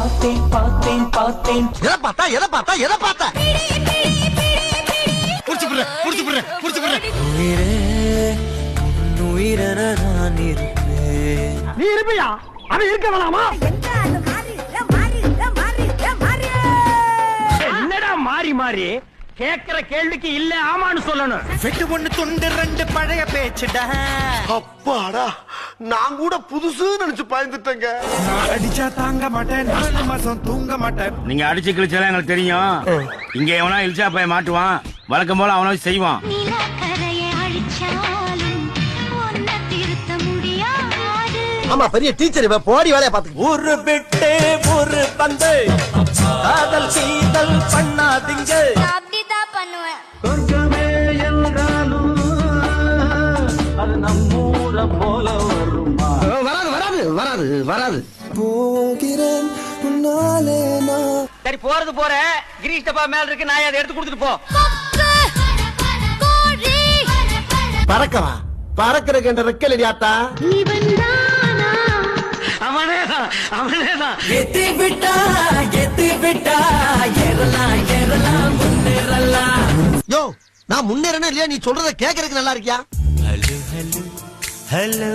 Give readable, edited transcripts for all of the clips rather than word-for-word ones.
பார்த்தேன் பார்த்தேன் பார்த்தேன். எதை பார்த்தா எதை பார்த்தா எதை பார்த்தா? புடிச்சு உயிரே உயிரென நான் இருப்பேன். நீ இருப்பியா? அவன் இருக்க வேணாமா? என்னடா மாறி மாறி கேக்குற கேள்விக்கு இல்ல ஆமான்னு சொல்லணும். வெட்டு ஒண்ணு துண்டு ரெண்டு பழைய பேச்சுடா. அப்பாடா, நான் கூட புதுசு நினைச்சு பயந்துட்டேங்க. நான் அடிச்சா தாங்க மாட்டேன், 4 மாசம் தூங்க மாட்டேன். நீங்க அடிச்சு கிழிச்சாலும் எங்களுக்கு தெரியும். இங்க எவனா இழிச்சா போய் மாட்டுவான், வழக்கம் போல அவனை செய்வான். ஆமா, பெரிய டீச்சர் இவ, போடி வேலைய பாத்து. ஒரு விட்டு ஒரு பந்து, காதல் சீதல் பண்ணாதீங்க. அப்படிதான் பண்ணுவேன். கொஞ்சமே என்றாலும் அது நம்மூர போல வருமா? வராது வராது வராது வராது. போகிறேன் உன்னாலே நான். சரி, போறது போற. கிரீஷ் டப்பா மேல இருக்கு, நான் அதை எடுத்து கொடுத்துட்டு போ. பறக்கவா? பறக்கிறக்கு என்ற ரெக்கல் ஆத்தா. அவனேதான் அவனேதான். எத்தி விட்டா ஏறலாம் முன்னேறலாம். யோ, நான் முன்னேறனே இல்லையா? நீ சொல்றத கேக்குறதுக்கு நல்லா இருக்கியா? ஹலோ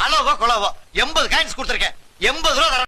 அளவோ கொலவோ 80 காயின்ஸ் கொடுத்துருக்கேன். 80 ரூபா தரணும்.